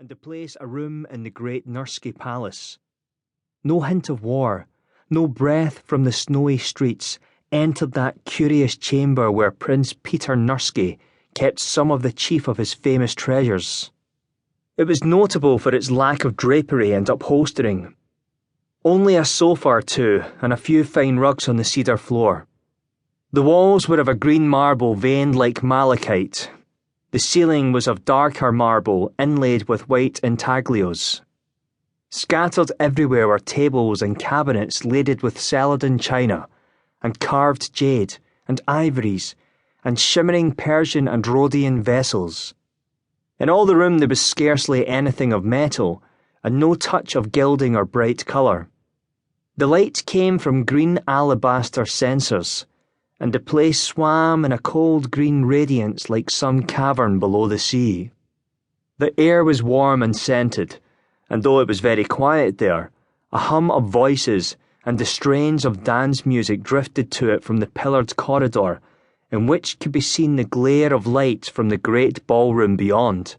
and to place a room in the great Nursky Palace. No hint of war, no breath from the snowy streets entered that curious chamber where Prince Peter Nursky kept some of the chief of his famous treasures. It was notable for its lack of drapery and upholstering. Only a sofa or two and a few fine rugs on the cedar floor. The walls were of a green marble veined like malachite. The ceiling was of darker marble inlaid with white intaglios. Scattered everywhere were tables and cabinets laden with celadon china, and carved jade, and ivories, and shimmering Persian and Rhodian vessels. In all the room there was scarcely anything of metal, and no touch of gilding or bright colour. The light came from green alabaster censers, and the place swam in a cold green radiance like some cavern below the sea. The air was warm and scented, and though it was very quiet there, a hum of voices and the strains of dance music drifted to it from the pillared corridor, in which could be seen the glare of light from the great ballroom beyond.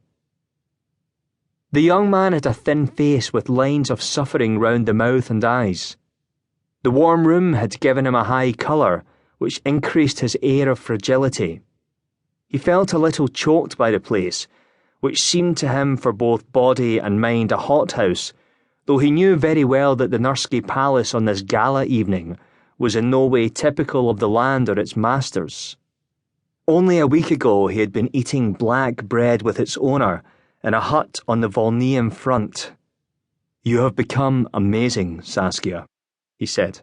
The young man had a thin face with lines of suffering round the mouth and eyes. The warm room had given him a high colour, which increased his air of fragility. He felt a little choked by the place, which seemed to him for both body and mind a hothouse, though he knew very well that the Nursky Palace on this gala evening was in no way typical of the land or its masters. Only a week ago he had been eating black bread with its owner in a hut on the Volneum front. "You have become amazing, Saskia," he said.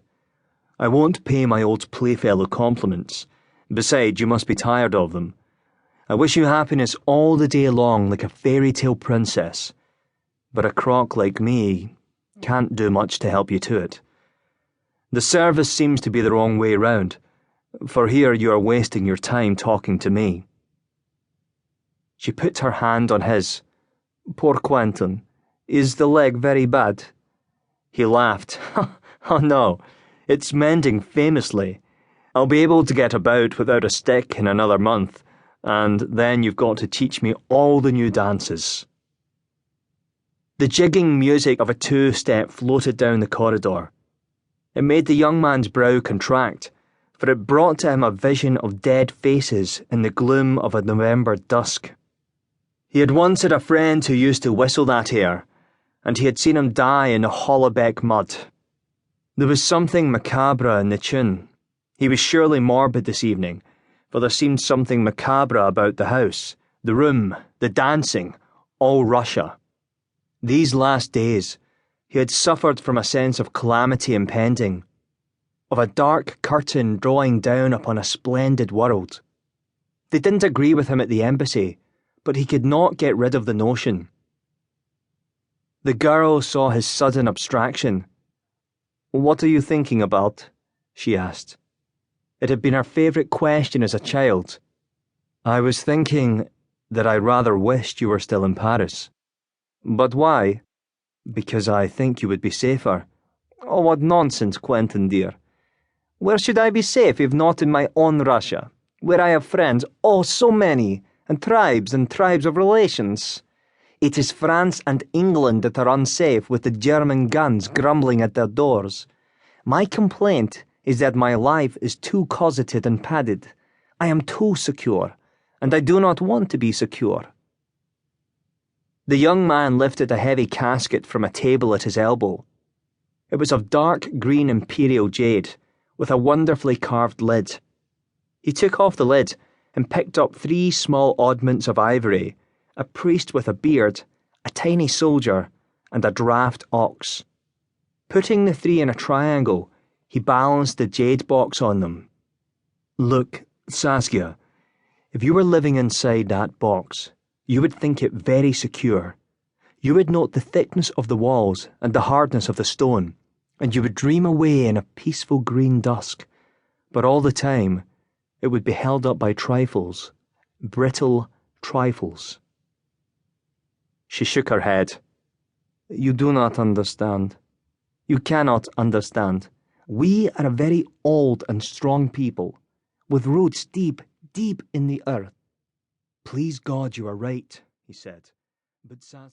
"I won't pay my old playfellow compliments. Besides, you must be tired of them. I wish you happiness all the day long like a fairy tale princess. But a crock like me can't do much to help you to it. The service seems to be the wrong way round, for here you are wasting your time talking to me." She put her hand on his. "Poor Quentin. Is the leg very bad?" He laughed. "Oh no. It's mending famously. I'll be able to get about without a stick in another month, and then you've got to teach me all the new dances." The jigging music of a two-step floated down the corridor. It made the young man's brow contract, for it brought to him a vision of dead faces in the gloom of a November dusk. He had once had a friend who used to whistle that air, and he had seen him die in the Hollabeck mud. There was something macabre in the tune. He was surely morbid this evening, for there seemed something macabre about the house, the room, the dancing, all Russia. These last days, he had suffered from a sense of calamity impending, of a dark curtain drawing down upon a splendid world. They didn't agree with him at the embassy, but he could not get rid of the notion. The girl saw his sudden abstraction. "What are you thinking about?" she asked. It had been her favourite question as a child. "I was thinking that I rather wished you were still in Paris." "But why?" "Because I think you would be safer." "Oh, what nonsense, Quentin dear. Where should I be safe if not in my own Russia, where I have friends, oh, so many, and tribes of relations? It is France and England that are unsafe with the German guns grumbling at their doors. My complaint is that my life is too cosseted and padded. I am too secure, and I do not want to be secure." The young man lifted a heavy casket from a table at his elbow. It was of dark green imperial jade, with a wonderfully carved lid. He took off the lid and picked up 3 small oddments of ivory, a priest with a beard, a tiny soldier, and a draft ox. Putting the 3 in a triangle, he balanced the jade box on them. "Look, Saskia, if you were living inside that box, you would think it very secure. You would note the thickness of the walls and the hardness of the stone, and you would dream away in a peaceful green dusk, but all the time it would be held up by trifles, brittle trifles." She shook her head. "You do not understand. You cannot understand. We are a very old and strong people, with roots deep, deep in the earth." "Please God you are right," he said. But